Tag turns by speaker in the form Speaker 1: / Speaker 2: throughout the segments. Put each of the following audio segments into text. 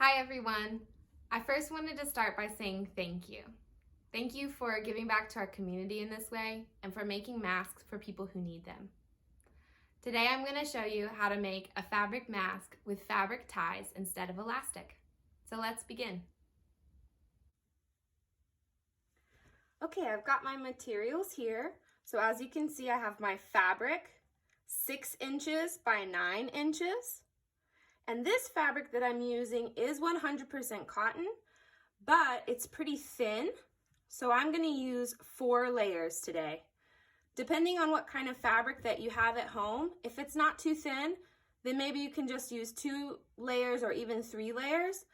Speaker 1: Hi everyone. I first wanted to start by saying thank you. Thank you for giving back to our community in this way and for making masks for people who need them. Today I'm going to show you how to make a fabric mask with fabric ties instead of elastic. So let's begin. Okay, I've got my materials here. So as you can see, I have my fabric, 6 inches by 9 inches. And this fabric that I'm using is 100% cotton, but it's pretty thin. So I'm going to use 4 layers today. Depending on what kind of fabric that you have at home, if it's not too thin, then maybe you can just use 2 layers or even 3 layers.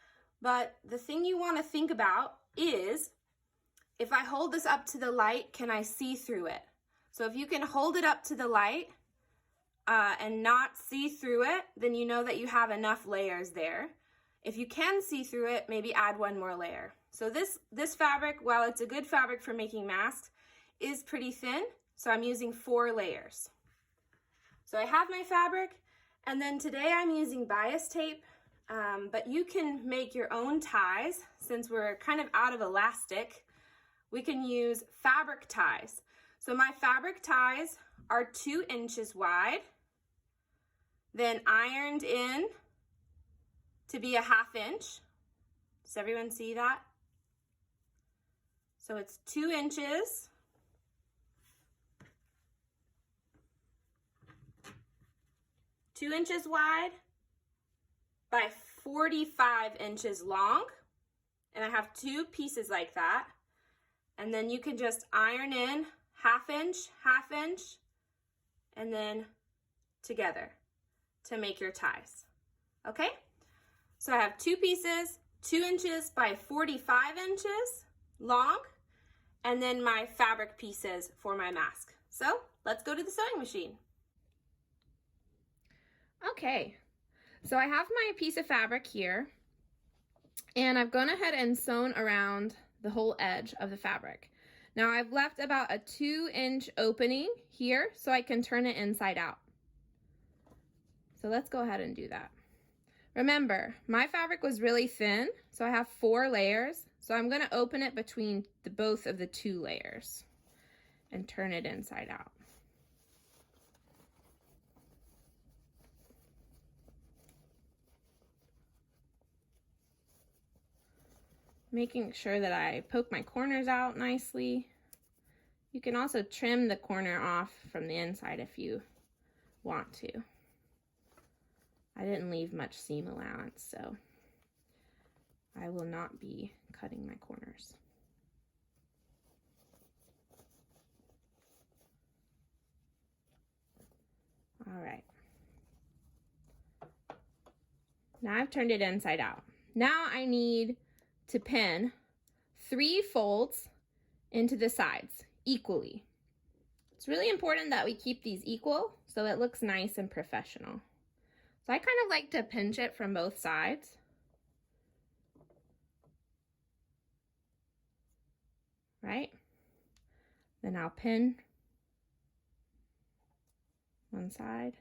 Speaker 1: But the thing you want to think about is, if I hold this up to the light, can I see through it? So if you can hold it up to the light and not see through it, then you know that you have enough layers there. If you can see through it, maybe add 1 more layer. So this fabric, while it's a good fabric for making masks, is pretty thin. So I'm using 4 layers. So I have my fabric, and then today I'm using bias tape, but you can make your own ties. Since we're kind of out of elastic, we can use fabric ties. So my fabric ties are 2 inches wide, then ironed in to be a 1/2 inch. Does everyone see that? So it's 2 inches. Two inches wide by 45 inches long. And I have 2 pieces like that. And then you can just iron in 1/2 inch, 1/2 inch, and then together to make your ties. Okay? So I have 2 pieces, 2 inches by 45 inches long, and then my fabric pieces for my mask. So let's go to the sewing machine. Okay, so I have my piece of fabric here, and I've gone ahead and sewn around the whole edge of the fabric. Now I've left about a 2-inch opening here so I can turn it inside out. So let's go ahead and do that. Remember, my fabric was really thin, so I have 4 layers. So I'm going to open it between both of the 2 layers and turn it inside out. Making sure that I poke my corners out nicely. You can also trim the corner off from the inside if you want to. I didn't leave much seam allowance, so I will not be cutting my corners. All right. Now I've turned it inside out. Now I need to pin 3 folds into the sides equally. It's really important that we keep these equal so it looks nice and professional. So I kind of like to pinch it from both sides. Right? Then I'll pin one side.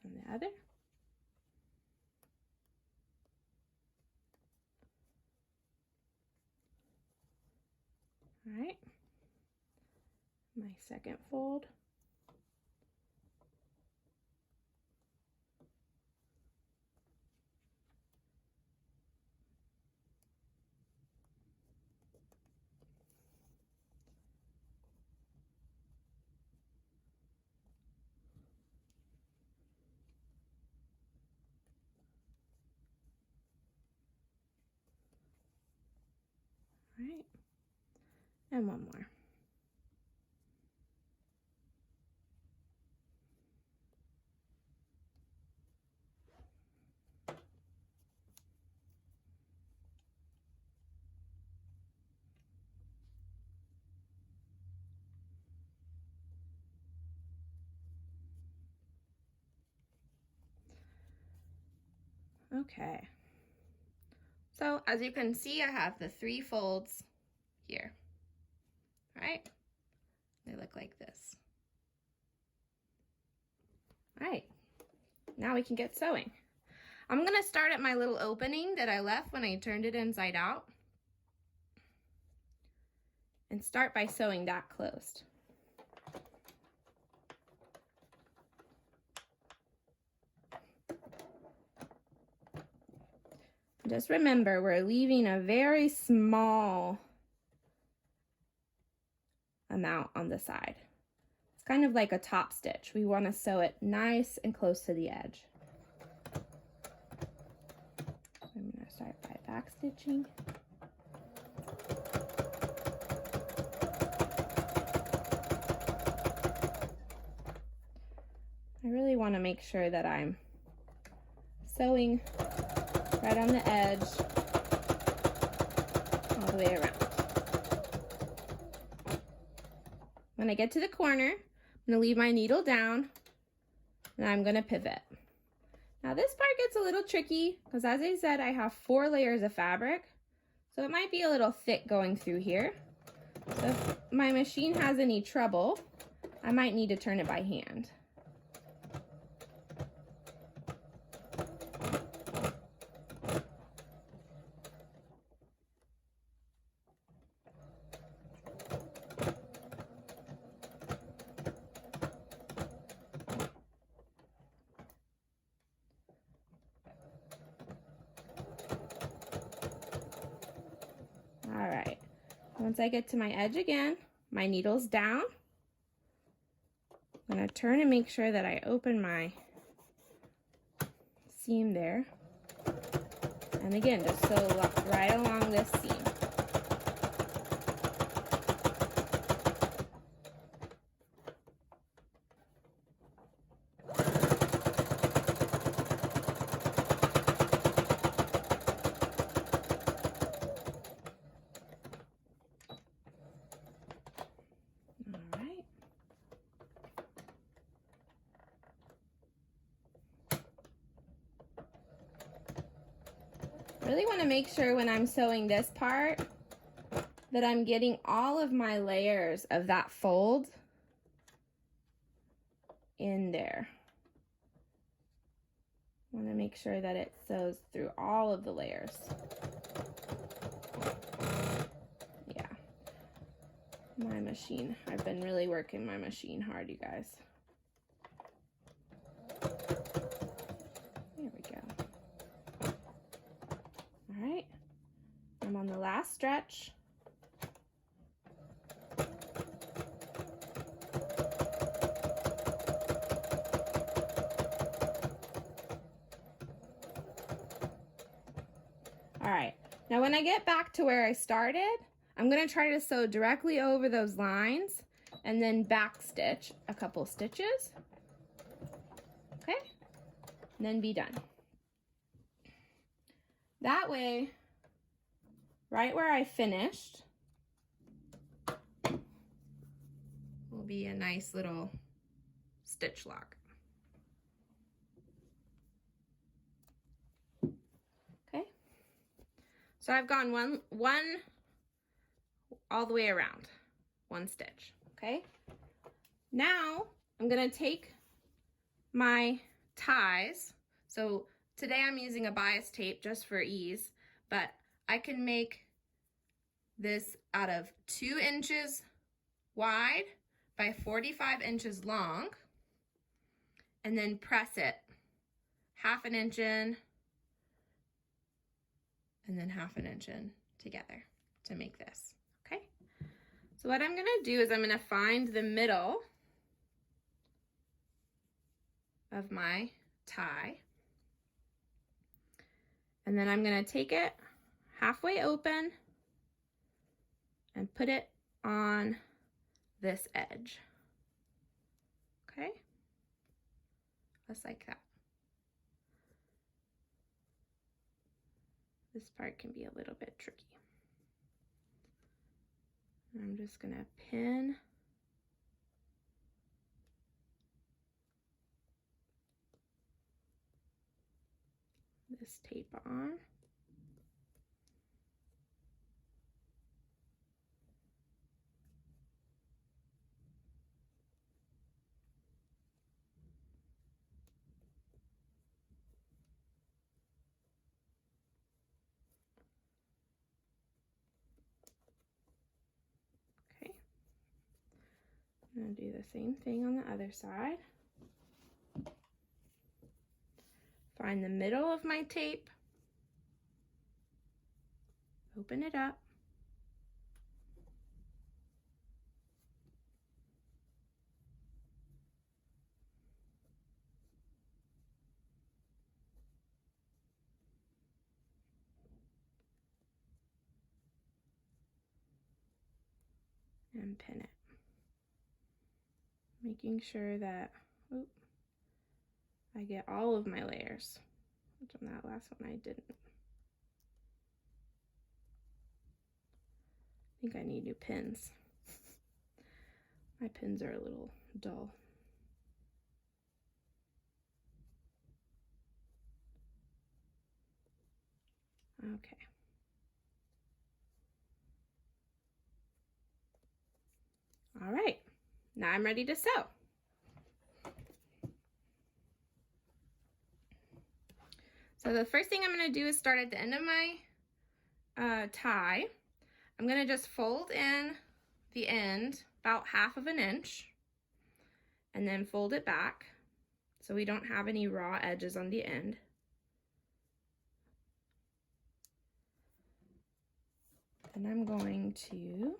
Speaker 1: And the other. All right. My second fold. All right. And one more. Okay, so as you can see, I have the 3 folds here, right? They look like this. All right, now we can get sewing. I'm gonna start at my little opening that I left when I turned it inside out and start by sewing that closed. Just remember, we're leaving a very small amount on the side. It's kind of like a top stitch. We want to sew it nice and close to the edge. I'm going to start by back stitching. I really want to make sure that I'm sewing right on the edge all the way around. When I get to the corner, I'm going to leave my needle down and I'm going to pivot. Now this part gets a little tricky because, as I said, I have 4 layers of fabric, so it might be a little thick going through here. So if my machine has any trouble, I might need to turn it by hand. All right, once I get to my edge again, my needle's down. I'm going to turn and make sure that I open my seam there. And again, just sew right along this seam. Really want to make sure when I'm sewing this part that I'm getting all of my layers of that fold in there. I want to make sure that it sews through all of the layers. Yeah. My machine. I've been really working my machine hard, you guys. There we go. All right. I'm on the last stretch. All right, now when I get back to where I started, I'm going to try to sew directly over those lines and then back stitch a couple stitches. Okay, and then be done. That way, right where I finished will be a nice little stitch lock. Okay, so I've gone one all the way around, one stitch. Okay, now I'm gonna take my ties. So today I'm using a bias tape just for ease, but I can make this out of 2 inches wide by 45 inches long, and then press it 1/2 inch in and then 1/2 inch in together to make this. Okay, so what I'm gonna do is I'm gonna find the middle of my tie, and then I'm gonna take it halfway open and put it on this edge. Okay, just like that. This part can be a little bit tricky. I'm just gonna pin this tape on. I'm going to do the same thing on the other side. Find the middle of my tape, open it up, and pin it. Making sure that I get all of my layers, which on that last one I didn't. I think I need new pins. My pins are a little dull. Okay. All right, now I'm ready to sew. So the first thing I'm going to do is start at the end of my tie. I'm going to just fold in the end about 1/2 inch and then fold it back so we don't have any raw edges on the end. And I'm going to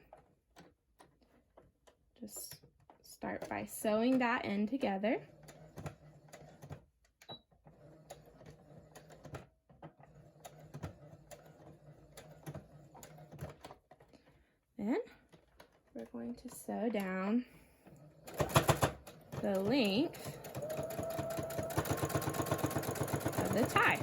Speaker 1: just start by sewing that in together. Then we're going to sew down the length of the tie.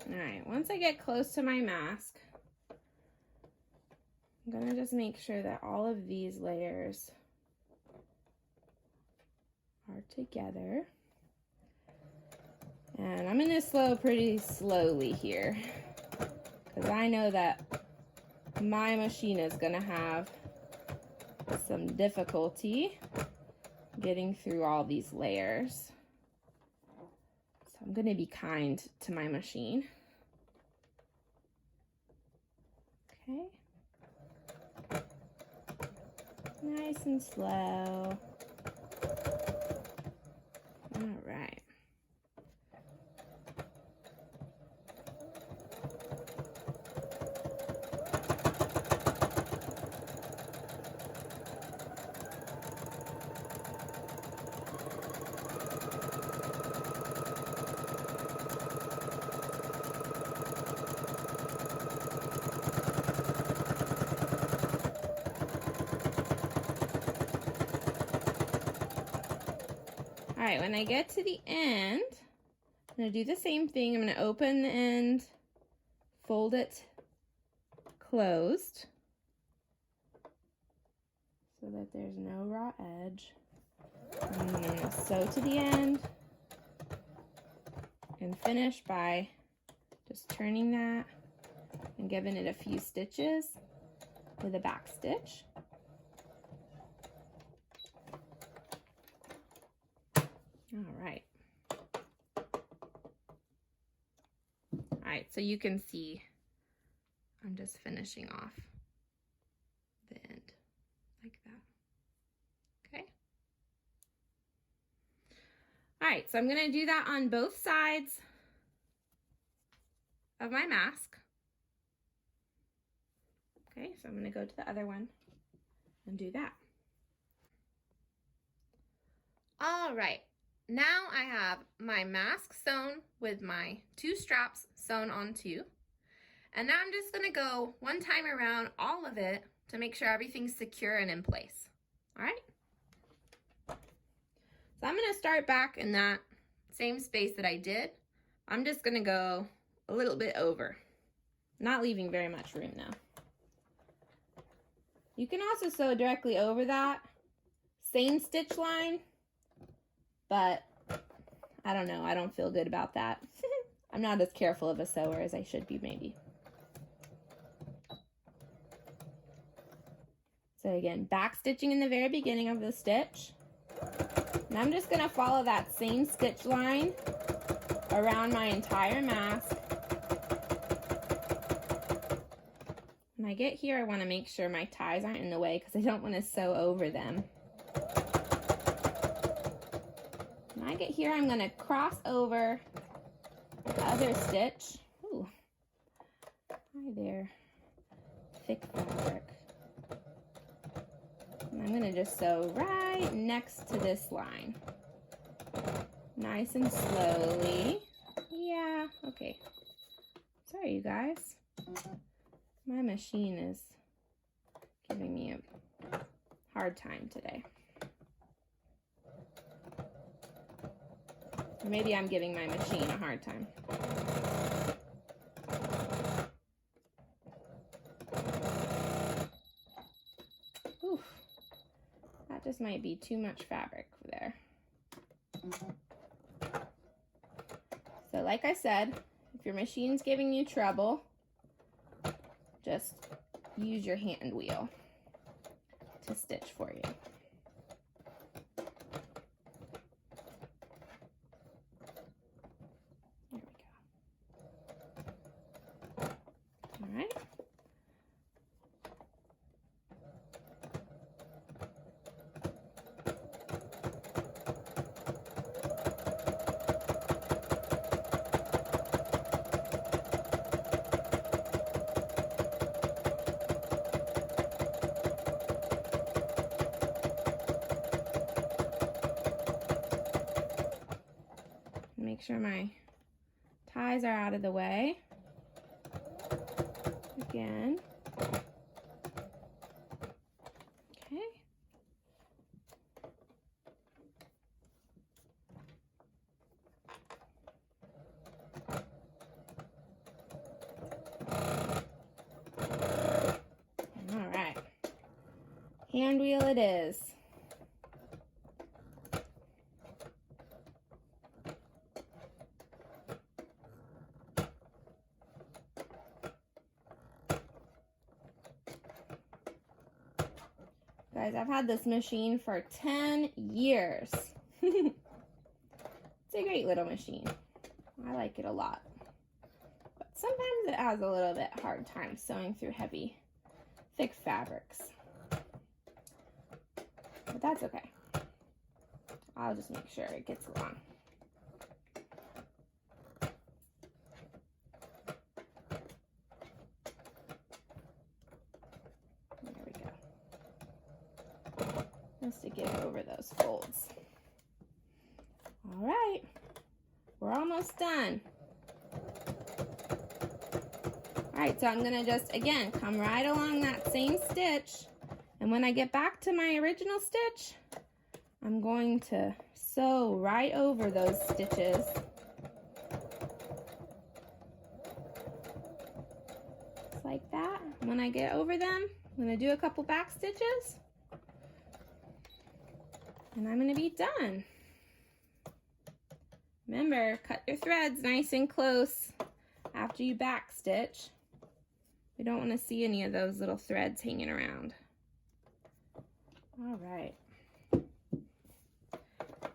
Speaker 1: Alright, once I get close to my mask, I'm going to just make sure that all of these layers are together. And I'm going to sew pretty slowly here because I know that my machine is going to have some difficulty getting through all these layers. So I'm going to be kind to my machine. Okay. Nice and slow. All right. All right, when I get to the end, I'm going to do the same thing. I'm going to open the end, fold it closed so that there's no raw edge. And I'm going to sew to the end and finish by just turning that and giving it a few stitches with a back stitch. All right. All right, so you can see I'm just finishing off the end like that. Okay. All right, so I'm going to do that on both sides of my mask. Okay, so I'm going to go to the other one and do that. All right. Now I have my mask sewn with my 2 straps sewn on too. And now I'm just gonna go one time around all of it to make sure everything's secure and in place. All right? So I'm gonna start back in that same space that I did. I'm just gonna go a little bit over, not leaving very much room now. You can also sew directly over that same stitch line, but I don't know, I don't feel good about that. I'm not as careful of a sewer as I should be maybe. So again, back stitching in the very beginning of the stitch. And I'm just gonna follow that same stitch line around my entire mask. When I get here, I wanna make sure my ties aren't in the way because I don't wanna sew over them. When I get here, I'm gonna cross over the other stitch. Ooh, hi there, thick fabric. And I'm gonna just sew right next to this line. Nice and slowly. Yeah, okay. Sorry, you guys. My machine is giving me a hard time today. Or maybe I'm giving my machine a hard time. Oof. That just might be too much fabric there. So like I said, if your machine's giving you trouble, just use your hand wheel to stitch for you. There we go. All right. Make sure my ties are out of the way. Again. Okay. All right. Hand wheel it is. Guys, I've had this machine for 10 years. It's a great little machine. I like it a lot. But sometimes it has a little bit hard time sewing through heavy, thick fabrics. But that's okay. I'll just make sure it gets along. Just to get over those folds. All right, we're almost done. All right, so I'm gonna just, again, come right along that same stitch, and when I get back to my original stitch, I'm going to sew right over those stitches. Just like that. When I get over them, I'm gonna do a couple back stitches. And I'm going to be done. Remember, cut your threads nice and close after you back stitch. We don't want to see any of those little threads hanging around. All right.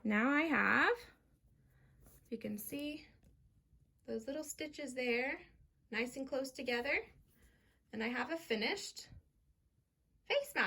Speaker 1: Now I have, if you can see, those little stitches there, nice and close together. And I have a finished face mask.